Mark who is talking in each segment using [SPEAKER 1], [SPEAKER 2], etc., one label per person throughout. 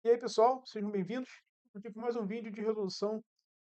[SPEAKER 1] E aí, pessoal, sejam bem-vindos. Estou aqui com mais um vídeo de resolução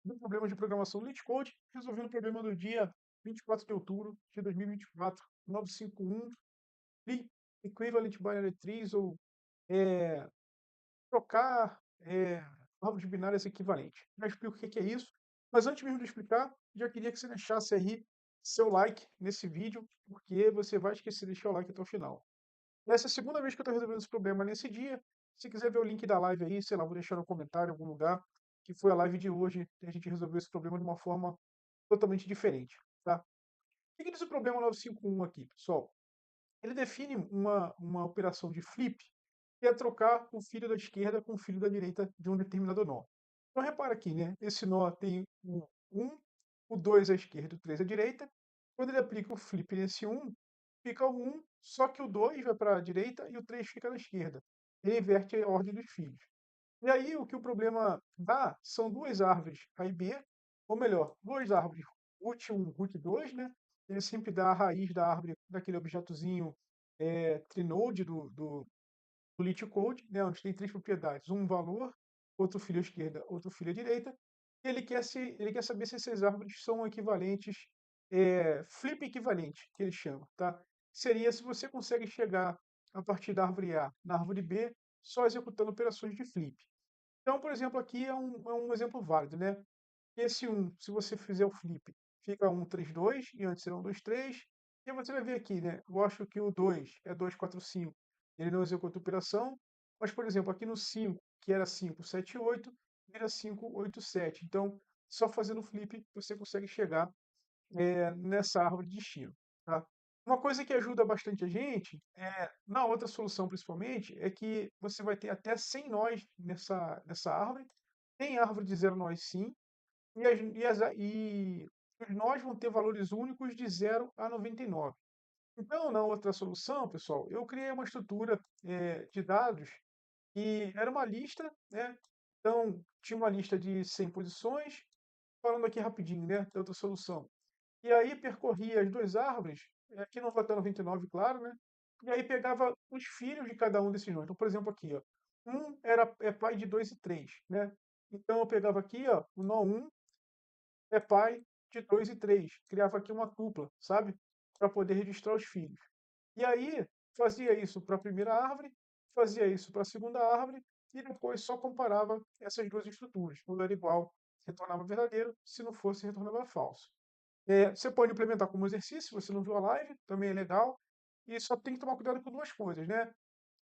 [SPEAKER 1] do problema de programação do LeetCode, resolvendo o problema do dia 24 de outubro de 2024, 951, Flip Equivalent Binary Trees, ou é, trocar árvores binárias equivalentes. Já explico o que é isso, mas antes mesmo de explicar, já queria que você deixasse aí seu like nesse vídeo, porque você vai esquecer de deixar o like até o final. Essa é a segunda vez que eu estou resolvendo esse problema nesse dia. Se quiser ver o link da live aí, sei lá, vou deixar no comentário em algum lugar, que foi a live de hoje, e a gente resolveu esse problema de uma forma totalmente diferente, tá? O que diz o problema 951 aqui, pessoal? Ele define uma operação de flip, que é trocar o filho da esquerda com o filho da direita de um determinado nó. Então repara aqui, né? Esse nó tem o 1, o 2 à esquerda e o 3 à direita. Quando ele aplica o flip nesse 1, fica o 1, só que o 2 vai para a direita e o 3 fica na esquerda. Ele inverte a ordem dos filhos. E aí o que o problema dá são duas árvores A e B, ou melhor, duas árvores root 1, root 2, né? Ele sempre dá a raiz da árvore daquele objetozinho trinode do LeetCode, né? Onde tem três propriedades, um valor, outro filho à esquerda, outro filho à direita. E ele quer saber se essas árvores são equivalentes, flip equivalente, que ele chama, tá? Seria se você consegue chegar a partir da árvore A na árvore B só executando operações de flip. Então, por exemplo, aqui é um exemplo válido, né? Esse 1, se você fizer o flip, fica 1, 3, 2, e antes era 1, 2, 3. E você vai ver aqui, né? Eu acho que o 2 é 2, 4, 5. Ele não executa operação. Mas, por exemplo, aqui no 5, que era 5, 7, 8, vira 5, 8, 7. Então, só fazendo flip, você consegue chegar nessa árvore de destino, tá? Uma coisa que ajuda bastante a gente, na outra solução principalmente, é que você vai ter até 100 nós nessa árvore. Tem árvore de zero nós, sim, e os nós vão ter valores únicos de 0 a 99. Então, na outra solução, pessoal, eu criei uma estrutura de dados que era uma lista, né? Então, tinha uma lista de 100 posições, falando aqui rapidinho, né, da outra solução. E aí percorria as duas árvores, aqui não vai estar 99, claro, né? E aí pegava os filhos de cada um desses nós. Então, por exemplo, aqui, ó, é pai de 2 e 3, né? Então eu pegava aqui, ó, o nó 1 é pai de 2 e 3. Criava aqui uma tupla, sabe? Para poder registrar os filhos. E aí fazia isso para a primeira árvore, fazia isso para a segunda árvore, e depois só comparava essas duas estruturas. Quando era igual, retornava verdadeiro, se não fosse, retornava falso. Você pode implementar como exercício, se você não viu a live, também é legal. E só tem que tomar cuidado com duas coisas, né?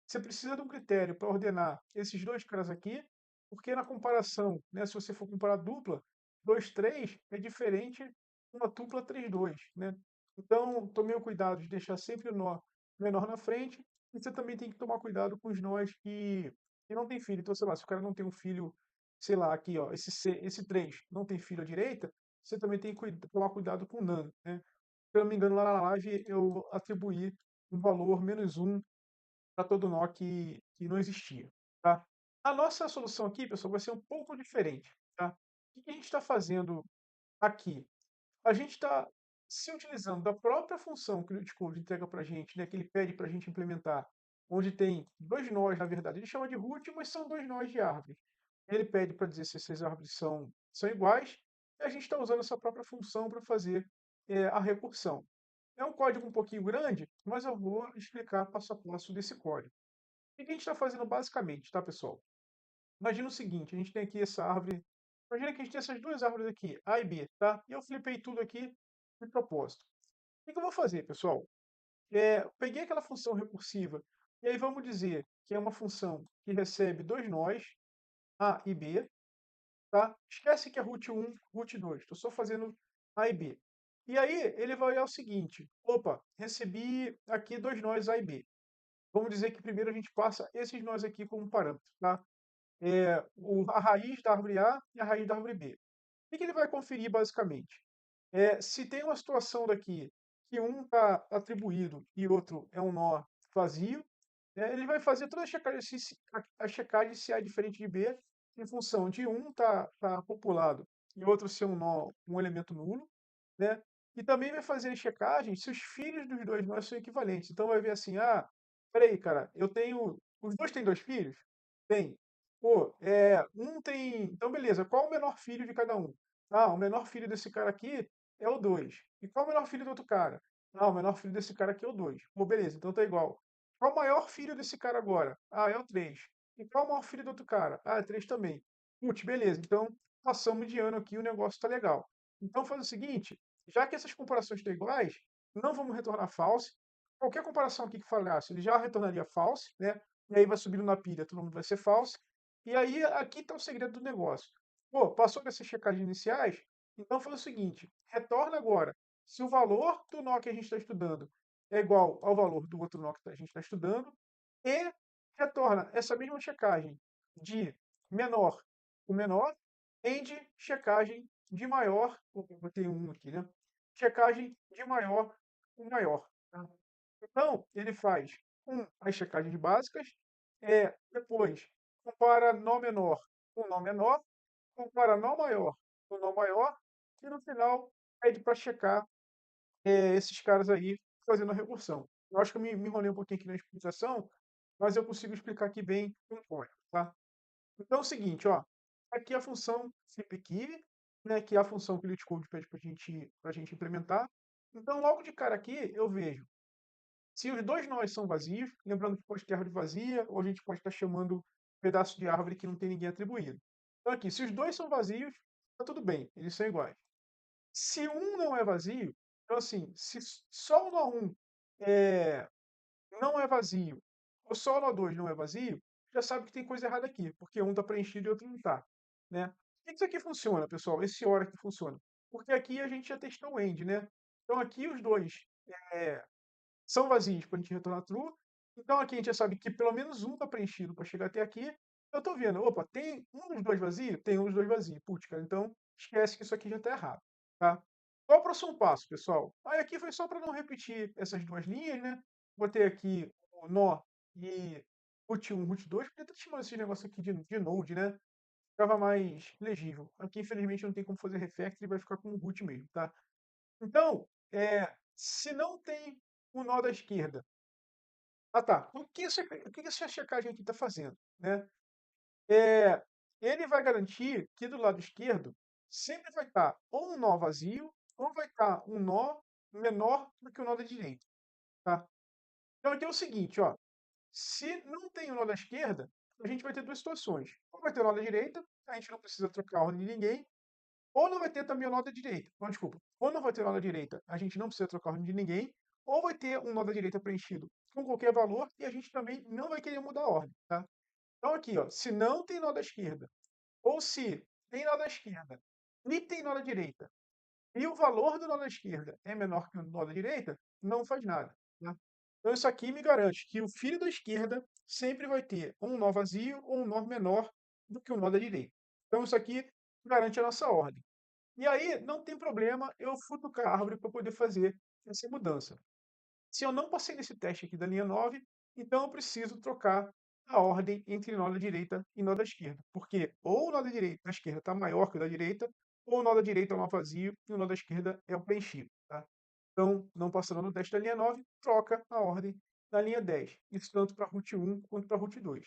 [SPEAKER 1] Você precisa de um critério para ordenar esses dois caras aqui, porque na comparação, né, se você for comparar dupla, 2 3 é diferente de uma dupla 3 2, né? Então, tome o cuidado de deixar sempre o nó menor na frente, e você também tem que tomar cuidado com os nós que não tem filho. Então, sei lá, se o cara não tem um filho, sei lá, aqui, ó, esse 3 não tem filho à direita, você também tem que tomar cuidado com o nano, né? Se eu não me engano, lá na live eu atribuí um valor -1 para todo nó que não existia, tá? A nossa solução aqui, pessoal, vai ser um pouco diferente, tá? O que a gente está fazendo aqui? A gente está se utilizando da própria função que o Xcode entrega para a gente, né, que ele pede para a gente implementar, onde tem dois nós, na verdade, ele chama de root, mas são dois nós de árvore. Ele pede para dizer se essas árvores são iguais, e a gente está usando essa própria função para fazer a recursão. É um código um pouquinho grande, mas eu vou explicar passo a passo desse código. O que a gente está fazendo basicamente, tá, pessoal? Imagina o seguinte, a gente tem aqui essa árvore. Imagina que a gente tem essas duas árvores aqui, A e B, tá? E eu flipei tudo aqui de propósito. O que eu vou fazer, pessoal? Eu peguei aquela função recursiva, e aí vamos dizer que é uma função que recebe dois nós, A e B, tá? Esquece que é root 1, root 2. Estou só fazendo A e B. E aí ele vai olhar o seguinte: opa, recebi aqui dois nós A e B. Vamos dizer que primeiro a gente passa esses nós aqui como parâmetro, tá? A raiz da árvore A e a raiz da árvore B. O que ele vai conferir basicamente? Se tem uma situação daqui que um está atribuído e outro é um nó vazio, ele vai fazer toda a checagem se A é diferente de B, em função de um tá populado e outro ser um nó, um elemento nulo, né? E também vai fazer a checagem se os filhos dos dois nós são equivalentes. Então vai ver assim, peraí, cara, eu tenho. Os dois têm dois filhos? Tem. pô, um tem então beleza, qual o menor filho de cada um? Ah, o menor filho desse cara aqui é o 2. E qual o menor filho do outro cara? Ah, o menor filho desse cara aqui é o 2. Pô, beleza, então tá igual. Qual o maior filho desse cara agora? Ah, é o 3. E qual o maior filho do outro cara? Ah, é 3 também. Putz, beleza, então passamos de ano aqui, o negócio tá legal. Então faz o seguinte, já que essas comparações estão iguais, não vamos retornar false. Qualquer comparação aqui que falhasse, ele já retornaria false, né? E aí vai subindo na pilha, todo mundo vai ser false. E aí, aqui está o segredo do negócio. Pô, passou dessas checagens iniciais? Então faz o seguinte, retorna agora. Se o valor do nó que a gente está estudando é igual ao valor do outro nó que a gente está estudando, e retorna essa mesma checagem de menor com menor, e de checagem de maior, eu botei um aqui, né? Checagem de maior com maior. Tá? Então, ele faz as checagens básicas, depois compara nó menor com nó menor, compara nó maior com nó maior, e no final pede para checar esses caras aí fazendo a recursão. Eu acho que eu me enrolei um pouquinho aqui na explicação, mas eu consigo explicar aqui bem com código, tá? Então é o seguinte, ó, aqui a função flipKey, né, que é a função que o LeetCode pede para a gente implementar. Então, logo de cara aqui, eu vejo se os dois nós são vazios, lembrando que pode ter árvore vazia, ou a gente pode estar chamando um pedaço de árvore que não tem ninguém atribuído. Então aqui, se os dois são vazios, está tudo bem, eles são iguais. Se um não é vazio, então assim, se só o nó 1 é, não é vazio, ou só o nó 2 não é vazio, já sabe que tem coisa errada aqui, porque um está preenchido e o outro não está. Né? Por que isso aqui funciona, pessoal? Esse OR aqui funciona. Porque aqui a gente já testou o AND, né? Então aqui os dois é, são vazios para a gente retornar true. Então aqui a gente já sabe que pelo menos um está preenchido para chegar até aqui. Eu estou vendo, opa, tem um dos dois vazio? Tem um dos dois vazio. Putz, cara, então esquece que isso aqui já está errado. Tá? Qual o próximo passo, pessoal? Aí aqui foi só para não repetir essas duas linhas, né? Botei aqui o nó e root 1, root 2, podia estar chamando esse negócio aqui de node, né? Ficava mais legível. Aqui, infelizmente, não tem como fazer refactor e vai ficar com o root mesmo, tá? Então, se não tem o nó da esquerda. Ah, tá. O que essa checagem aqui está fazendo? Né? Ele vai garantir que do lado esquerdo sempre vai estar ou um nó vazio, ou vai estar um nó menor do que o nó da direita. Tá? Então aqui é o seguinte, ó. Se não tem o nó da esquerda, a gente vai ter duas situações. Ou vai ter o nó da direita, a gente não precisa trocar a ordem de ninguém, ou não vai ter também o nó da direita. Não, desculpa. Ou não vai ter o nó da direita, a gente não precisa trocar a ordem de ninguém, ou vai ter um nó da direita preenchido com qualquer valor e a gente também não vai querer mudar a ordem. Tá? Então aqui, ó, se não tem nó da esquerda, ou se tem nó da esquerda e tem nó da direita, e o valor do nó da esquerda é menor que o nó da direita, não faz nada. Né? Então isso aqui me garante que o filho da esquerda sempre vai ter um nó vazio ou um nó menor do que o nó da direita. Então isso aqui garante a nossa ordem. E aí não tem problema eu futucar a árvore para poder fazer essa mudança. Se eu não passei nesse teste aqui da linha 9, então eu preciso trocar a ordem entre nó da direita e nó da esquerda. Porque ou o nó da esquerda está maior que o da direita, ou o nó da direita é o nó vazio e o nó da esquerda é o preenchido. Tá? Então, não passando no teste da linha 9, troca a ordem da linha 10. Isso tanto para root 1 quanto para root 2.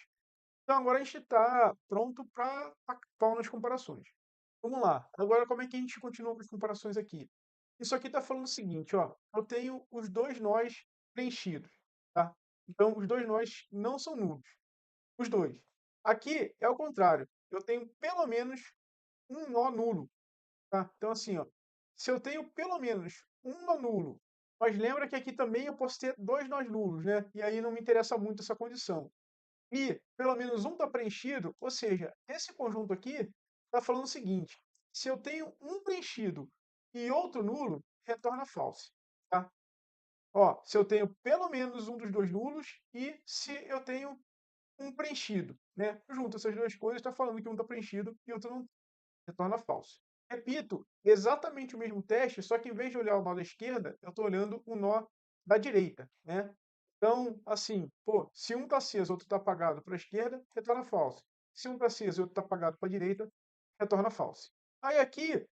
[SPEAKER 1] Então agora a gente está pronto para pau nas comparações. Vamos lá. Agora como é que a gente continua com as comparações aqui? Isso aqui está falando o seguinte, ó. Eu tenho os dois nós preenchidos, tá? Então os dois nós não são nulos. Os dois. Aqui é o contrário. Eu tenho pelo menos um nó nulo, tá? Então assim, ó. Se eu tenho pelo menos um nó nulo, mas lembra que aqui também eu posso ter dois nós nulos, né? E aí não me interessa muito essa condição. E pelo menos um está preenchido, ou seja, esse conjunto aqui está falando o seguinte: se eu tenho um preenchido e outro nulo, retorna false. Tá? Ó, se eu tenho pelo menos um dos dois nulos e se eu tenho um preenchido. Né? Junto essas duas coisas, está falando que um está preenchido e outro não, retorna false. Repito, exatamente o mesmo teste, só que em vez de olhar o nó da esquerda, eu estou olhando o nó da direita. Né? Então, assim, pô, se um está aceso e outro está apagado para a esquerda, retorna false. Se um está aceso e outro está apagado para a direita, retorna false. Aí aqui,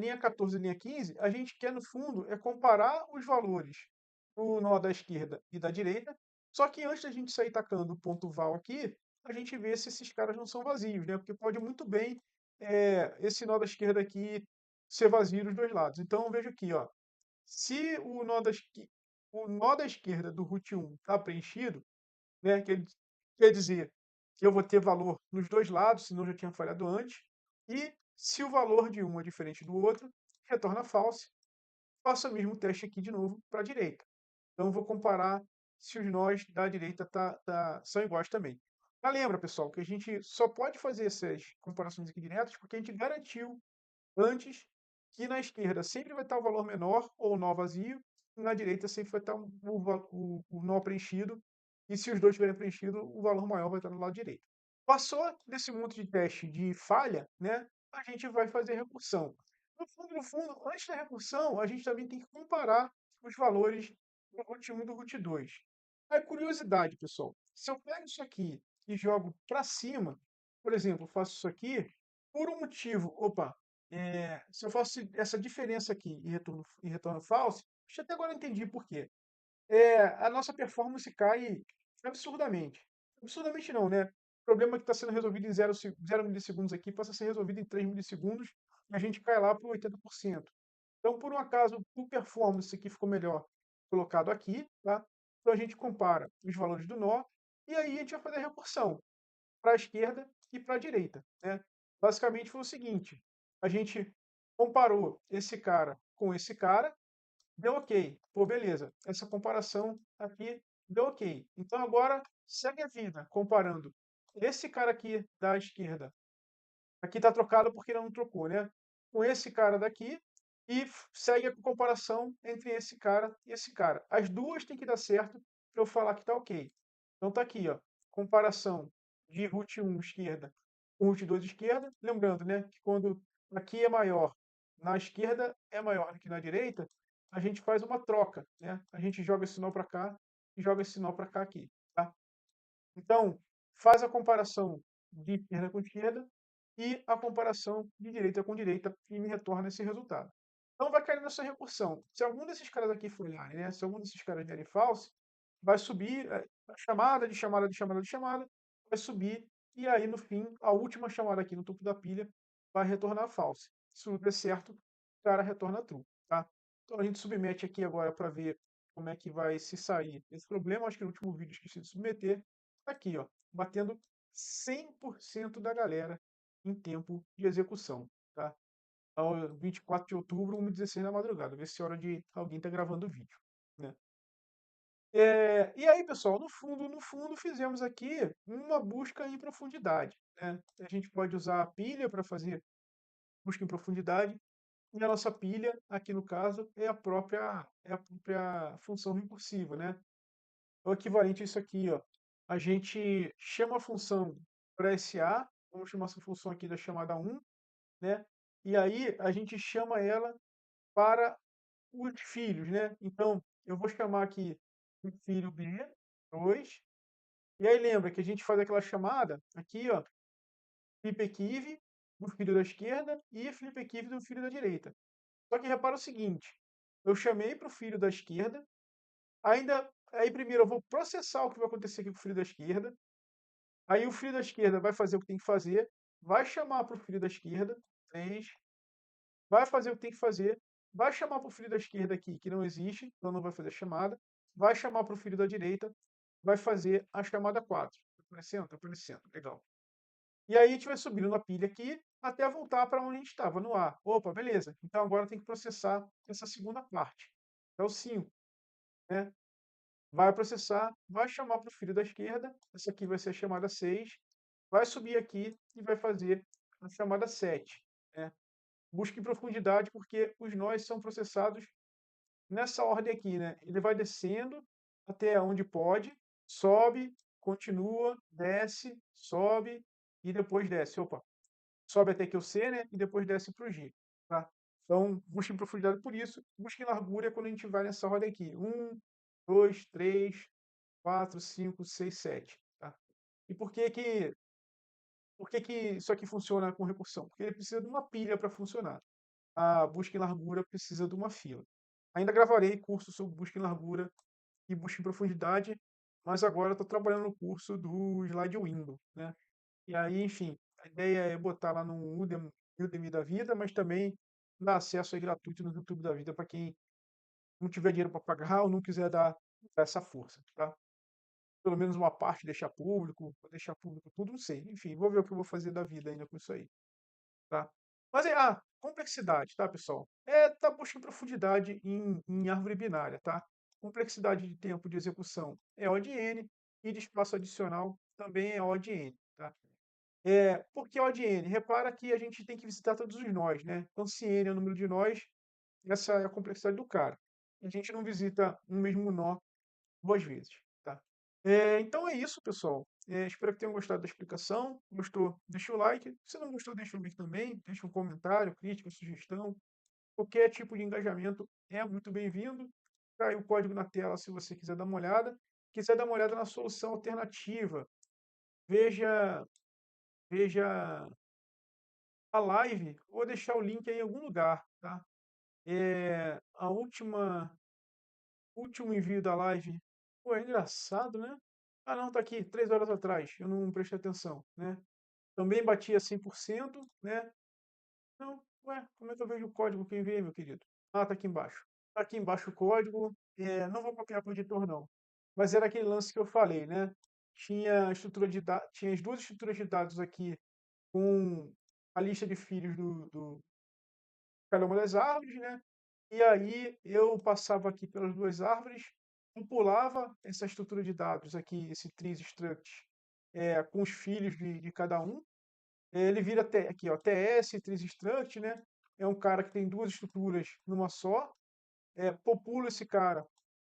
[SPEAKER 1] linha 14 e linha 15, a gente quer, no fundo, comparar os valores do nó da esquerda e da direita, só que antes da gente sair tacando o ponto val aqui, a gente vê se esses caras não são vazios, né? Porque pode muito bem esse nó da esquerda aqui ser vazio dos dois lados. Então, veja aqui, ó, se o nó da esquerda do root 1 está preenchido, né, quer dizer que eu vou ter valor nos dois lados, senão eu já tinha falhado antes, e se o valor de um é diferente do outro, retorna false. Faço o mesmo teste aqui de novo para a direita. Então, eu vou comparar se os nós da direita são iguais também. Mas lembra, pessoal, que a gente só pode fazer essas comparações aqui diretas porque a gente garantiu antes que na esquerda sempre vai estar o valor menor ou o nó vazio, e na direita sempre vai estar o nó preenchido, e se os dois estiverem preenchidos, o valor maior vai estar no lado direito. Passou desse monte de teste de falha, né, a gente vai fazer recursão. No fundo, antes da recursão, a gente também tem que comparar os valores do root 1 e do root 2. Aí, curiosidade, pessoal, se eu pego isso aqui e jogo para cima, por exemplo, faço isso aqui, por um motivo, opa, se eu faço essa diferença aqui e retorno false, acho que até agora eu entendi por quê. A nossa performance cai absurdamente. Absurdamente não, né? O problema que está sendo resolvido em 0 milissegundos aqui passa a ser resolvido em 3 milissegundos e a gente cai lá para 80%. Então, por um acaso, o performance aqui ficou melhor colocado aqui, tá? Então a gente compara os valores do nó e aí a gente vai fazer a recursão para a esquerda e para a direita, né? Basicamente foi o seguinte: a gente comparou esse cara com esse cara, deu ok. Pô, beleza. Essa comparação aqui deu ok. Então agora segue a vida comparando esse cara aqui da esquerda. Aqui está trocado porque ele não trocou, né? Com esse cara daqui e segue a comparação entre esse cara e esse cara. As duas têm que dar certo para eu falar que está ok. Então tá aqui, ó, comparação de root 1 esquerda com root 2 esquerda. Lembrando, né, que quando aqui é maior, na esquerda é maior do que na direita, a gente faz uma troca, né? A gente joga esse nó para cá e joga esse nó para cá aqui, tá? Então, faz a comparação de esquerda com esquerda e a comparação de direita com direita e me retorna esse resultado. Então vai cair nessa recursão. Se algum desses caras aqui falharem, né? Se algum desses caras derem false, vai subir a chamada de chamada de chamada de chamada, vai subir e aí no fim a última chamada aqui no topo da pilha vai retornar false. Se tudo der certo, o cara retorna true, tá? Então a gente submete aqui agora para ver como é que vai se sair esse problema. Acho que no último vídeo esqueci de submeter. Aqui, ó, batendo 100% da galera em tempo de execução, tá? Ao 24 de outubro, 1h16 da madrugada. Vê se é hora de alguém tá gravando o vídeo, né? E aí, pessoal, no fundo, fizemos aqui uma busca em profundidade, né? A gente pode usar a pilha para fazer busca em profundidade, e a nossa pilha, aqui no caso, é a própria função recursiva, né? É o equivalente a isso aqui, ó. A gente chama a função para SA, vamos chamar essa função aqui da chamada 1, né? E aí a gente chama ela para os filhos, né? Então, eu vou chamar aqui o filho B2, e aí lembra que a gente faz aquela chamada aqui, ó, flip do filho da esquerda e flip do filho da direita. Só que repara o seguinte, eu chamei para o filho da esquerda, aí primeiro eu vou processar o que vai acontecer aqui com o filho da esquerda. Aí o filho da esquerda vai fazer o que tem que fazer, vai chamar para o filho da esquerda, 3, vai fazer o que tem que fazer, vai chamar para o filho da esquerda aqui, que não existe, então não vai fazer a chamada, vai chamar para o filho da direita, vai fazer a chamada 4. Está aparecendo? Está aparecendo, legal. E aí a gente vai subindo na pilha aqui, até voltar para onde a gente estava, no A. Opa, beleza. Então agora tem que processar essa segunda parte. É o 5, né? Vai processar, vai chamar para o filho da esquerda, essa aqui vai ser a chamada 6, vai subir aqui e vai fazer a chamada 7, né? Busca em profundidade, porque os nós são processados nessa ordem aqui, né? Ele vai descendo até onde pode, sobe, continua, desce, sobe e depois desce. Opa, sobe até aqui o C, né? E depois desce para o G, tá? Então, busca em profundidade por isso, busca em largura é quando a gente vai nessa ordem aqui. 1, 2, 3, 4, 5, 6, 7, tá? E por que que isso aqui funciona com recursão? Porque ele precisa de uma pilha para funcionar. A busca em largura precisa de uma fila. Ainda gravarei curso sobre busca em largura e busca em profundidade. mas agora eu estou trabalhando no curso do Slide Window, né? E aí, enfim, a ideia é botar lá no Udemy da vida, mas também dar acesso aí gratuito no YouTube da vida para quem não tiver dinheiro para pagar ou não quiser dar essa força, tá? Pelo menos uma parte deixar público tudo, não sei. Enfim, vou ver o que eu vou fazer da vida ainda com isso aí, tá? Mas complexidade, tá, pessoal? Tá buscando profundidade em árvore binária, tá? Complexidade de tempo de execução é O de N e de espaço adicional também é O de N, tá? Por que O de N? Repara que a gente tem que visitar todos os nós, né? Então, se N é o número de nós, essa é a complexidade do cara. A gente não visita um mesmo nó duas vezes, tá? Então é isso, pessoal. Espero que tenham gostado da explicação. Gostou? Deixa o like. Se não gostou, deixa o like também. Deixa um comentário, crítica, sugestão. Qualquer tipo de engajamento é muito bem-vindo. Tá aí o código na tela se você quiser dar uma olhada. Quiser dar uma olhada na solução alternativa, veja, veja a live. Vou deixar o link aí em algum lugar, tá? A último envio da live. Pô, é engraçado, né? Ah, não, tá aqui, 3 horas atrás. Eu não prestei atenção, né? Também batia 100%, né? Não, ué, como é que eu vejo o código que eu enviei, meu querido? Ah, tá aqui embaixo. Tá aqui embaixo o código. Não vou copiar para o editor, não. Mas era aquele lance que eu falei, né? Tinha as duas estruturas de dados aqui com a lista de filhos do cada uma das árvores, né? E aí eu passava aqui pelas duas árvores, pulava essa estrutura de dados aqui, esse trees struct, com os filhos de cada um. Ele vira aqui, ó, TS, trees struct, né? É um cara que tem duas estruturas numa só. Populo esse cara.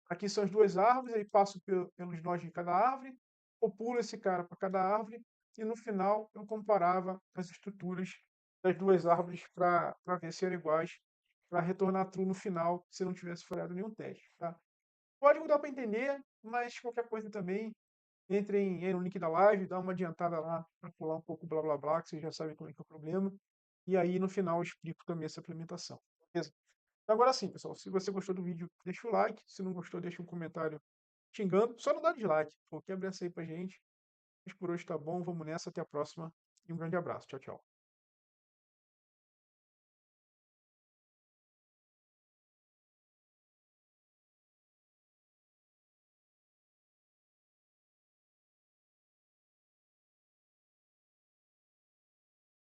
[SPEAKER 1] Aqui são as duas árvores, aí passo pelos nós de cada árvore, populo esse cara para cada árvore, e no final eu comparava as estruturas das duas árvores para ver se eram iguais, para retornar true no final, se não tivesse falhado nenhum teste. Tá? Código dá para entender, mas qualquer coisa também, entrem aí no link da live, dá uma adiantada lá para pular um pouco blá blá blá, que vocês já sabem como é que é o problema. E aí no final eu explico também essa implementação. Beleza? Agora sim, pessoal, se você gostou do vídeo, deixa o like. Se não gostou, deixa um comentário xingando. Só não dá dislike, pô, quebra essa aí pra gente. Mas por hoje tá bom, vamos nessa, até a próxima e um grande abraço. Tchau, tchau.